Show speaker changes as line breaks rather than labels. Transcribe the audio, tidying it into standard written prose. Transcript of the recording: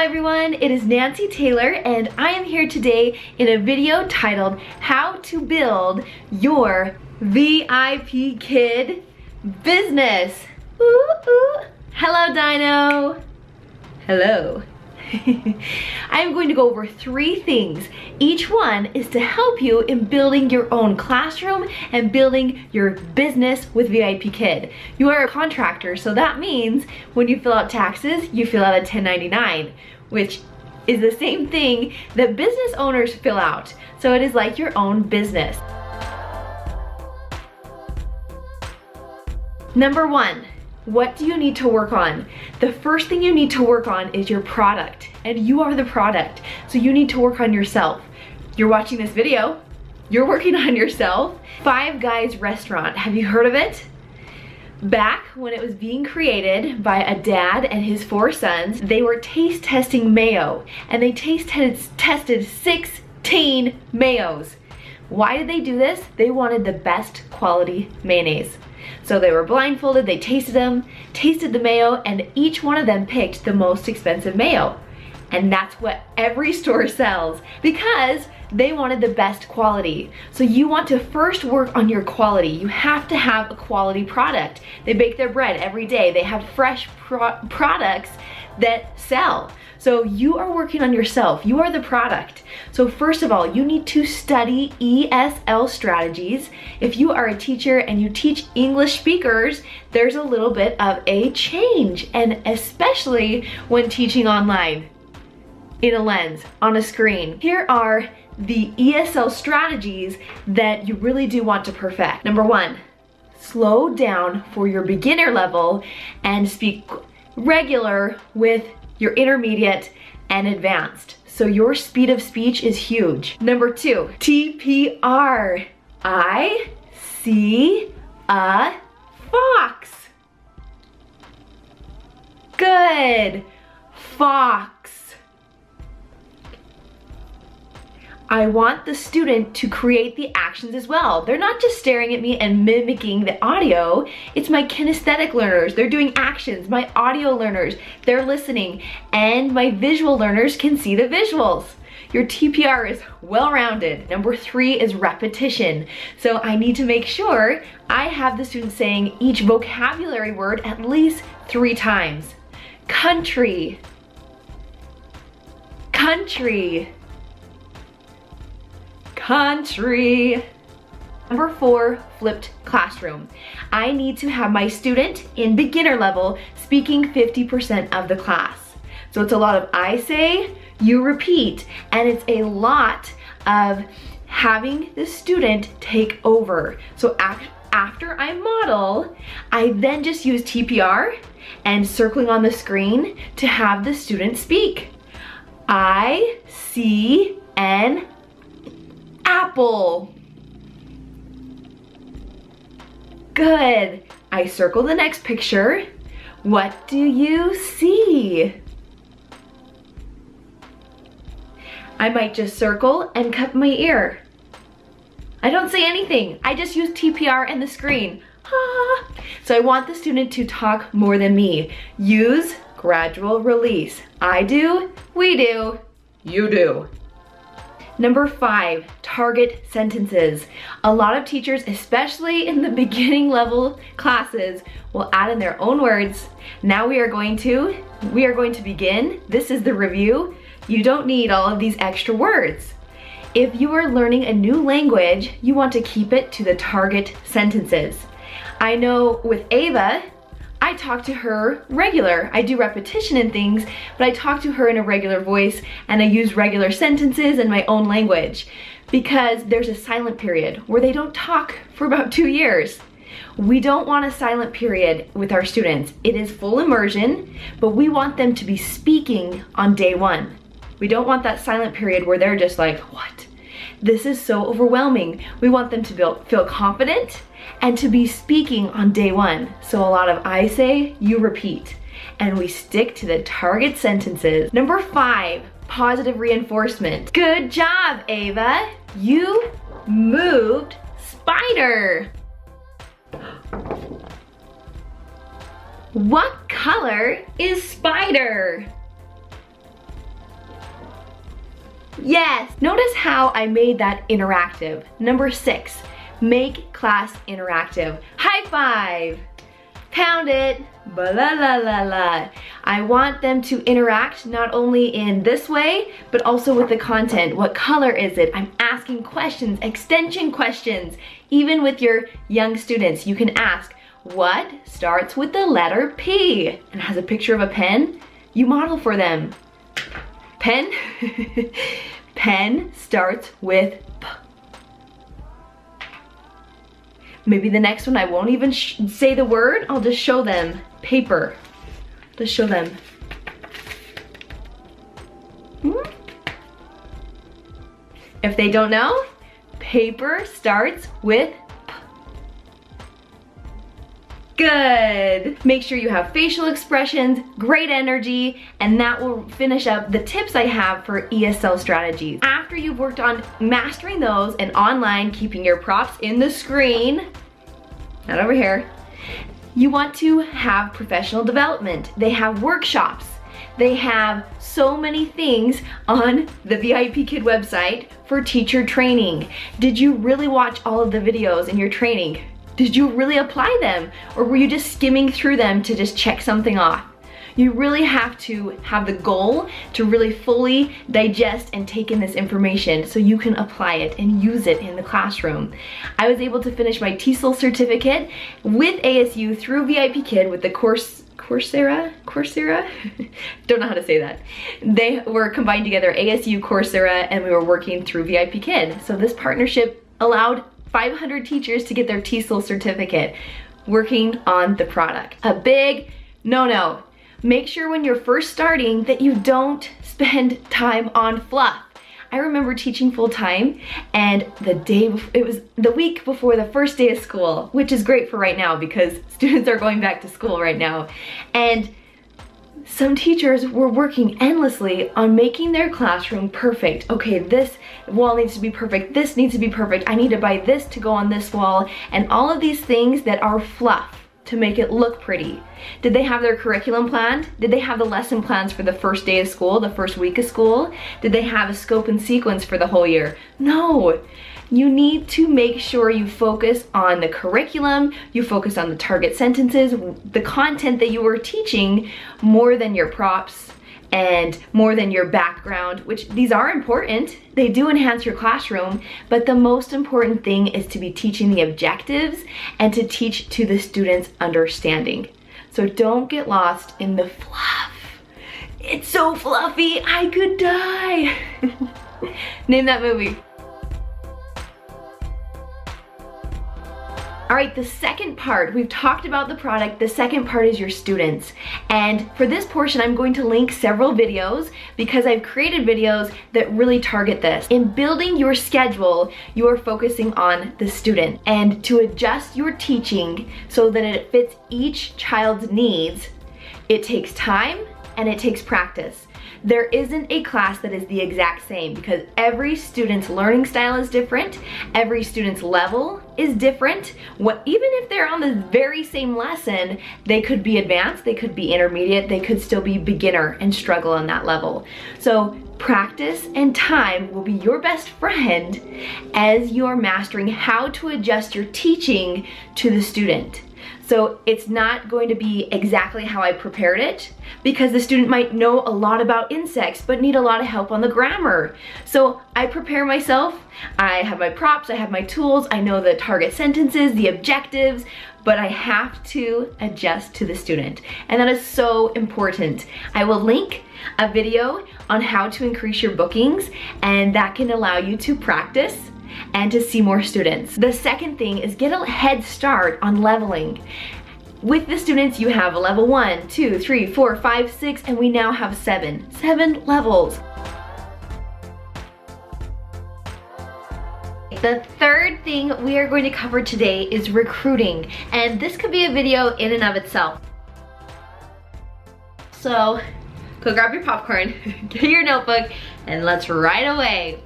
everyone, it is Nancy Taylor and I am here today in a video titled How to Build Your Vipkid Business. Ooh, ooh. Hello Dino. Hello. I am going to go over 3 things. Each one is to help you in building your own classroom and building your business with Vipkid. You are a contractor, so that means when you fill out taxes, you fill out a 1099, which is the same thing that business owners fill out. So it is like your own business. Number 1. What do you need to work on? The first thing you need to work on is your product, and you are the product. So you need to work on yourself. You're watching this video, you're working on yourself. Five Guys restaurant, have you heard of it? Back when it was being created by a dad and his 4 sons, they were taste testing mayo, and they tested 16 mayos. Why did they do this? They wanted the best quality mayonnaise. So they were blindfolded, they tasted them, tasted the mayo, and each one of them picked the most expensive mayo. And that's what every store sells because they wanted the best quality. So you want to first work on your quality. You have to have a quality product. They bake their bread every day. They have fresh products that sell. So you are working on yourself. You are the product. So first of all, you need to study ESL strategies. If you are a teacher and you teach English speakers, there's a little bit of a change, and especially when teaching online, in a lens, on a screen. Here are the ESL strategies that you really do want to perfect. Number 1, slow down for your beginner level and speak regular with your intermediate and advanced. So your speed of speech is huge. Number 2, TPR. I see a fox. Good. Fox. I want the student to create the actions as well. They're not just staring at me and mimicking the audio. It's my kinesthetic learners. They're doing actions. My audio learners, they're listening. And my visual learners can see the visuals. Your TPR is well-rounded. Number 3 is repetition. So I need to make sure I have the student saying each vocabulary word at least 3 times. Country. Country. Country. Number 4, flipped classroom. I need to have my student in beginner level speaking 50% of the class. So it's a lot of I say, you repeat, and it's a lot of having the student take over. So after I model, I then just use TPR and circling on the screen to have the student speak. I see an apple. Good. I circle the next picture. What do you see? I might just circle and cut my ear. I don't say anything. I just use TPR and the screen. Ah. So I want the student to talk more than me. Use gradual release. I do, we do, you do. Number 5, target sentences. A lot of teachers, especially in the beginning level classes, will add in their own words. Now we are going to begin. This is the review. You don't need all of these extra words. If you are learning a new language, you want to keep it to the target sentences. I know with Ava, I talk to her regular. I do repetition and things, but I talk to her in a regular voice and I use regular sentences in my own language because there's a silent period where they don't talk for about 2 years. We don't want a silent period with our students. It is full immersion, but we want them to be speaking on day 1. We don't want that silent period where they're just like, what? This is so overwhelming. We want them to feel confident and to be speaking on day 1. So a lot of I say, you repeat. And we stick to the target sentences. Number 5, positive reinforcement. Good job, Ava. You moved spider. What color is spider? Yes! Notice how I made that interactive. Number 6, make class interactive. High five! Pound it! Ba la la la la. I want them to interact not only in this way, but also with the content. What color is it? I'm asking questions, extension questions. Even with your young students, you can ask, what starts with the letter P? And has a picture of a pen? You model for them. Pen? Pen starts with P. Maybe the next one I won't even say the word, I'll just show them. Paper. Just show them. If they don't know, paper starts with P. Good. Make sure you have facial expressions, great energy, and that will finish up the tips I have for ESL strategies. After you've worked on mastering those and online, keeping your props in the screen, not over here, you want to have professional development. They have workshops. They have so many things on the Vipkid website for teacher training. Did you really watch all of the videos in your training? Did you really apply them? Or were you just skimming through them to just check something off? You really have to have the goal to really fully digest and take in this information so you can apply it and use it in the classroom. I was able to finish my TESOL certificate with ASU through Vipkid with the Coursera? Don't know how to say that. They were combined together, ASU, Coursera, and we were working through Vipkid. So this partnership allowed 500 teachers to get their TESOL certificate working on the product. A big no-no. Make sure when you're first starting that you don't spend time on fluff. I remember teaching full-time and it was the week before the first day of school, which is great for right now because students are going back to school right now. And some teachers were working endlessly on making their classroom perfect. Okay, this wall needs to be perfect, this needs to be perfect, I need to buy this to go on this wall, and all of these things that are fluff to make it look pretty. Did they have their curriculum planned? Did they have the lesson plans for the first day of school, the first week of school? Did they have a scope and sequence for the whole year? No. You need to make sure you focus on the curriculum, you focus on the target sentences, the content that you were teaching more than your props and more than your background, which these are important. They do enhance your classroom, but the most important thing is to be teaching the objectives and to teach to the students' understanding. So don't get lost in the fluff. It's so fluffy, I could die. Name that movie. All right, the second part, we've talked about the product, the second part is your students. And for this portion, I'm going to link several videos because I've created videos that really target this. In building your schedule, you are focusing on the student. And to adjust your teaching so that it fits each child's needs, it takes time and it takes practice. There isn't a class that is the exact same because every student's learning style is different, every student's level is different. Even if they're on the very same lesson, they could be advanced, they could be intermediate, they could still be beginner and struggle on that level. So practice and time will be your best friend as you're mastering how to adjust your teaching to the student. So it's not going to be exactly how I prepared it because the student might know a lot about insects but need a lot of help on the grammar. So I prepare myself, I have my props, I have my tools, I know the target sentences, the objectives, but I have to adjust to the student. And that is so important. I will link a video on how to increase your bookings, and that can allow you to practice and to see more students. The second thing is get a head start on leveling. With the students, you have level 1, 2, 3, 4, 5, 6, and we now have 7. 7 levels. The third thing we are going to cover today is recruiting, and this could be a video in and of itself. So, go grab your popcorn, get your notebook, and let's write away.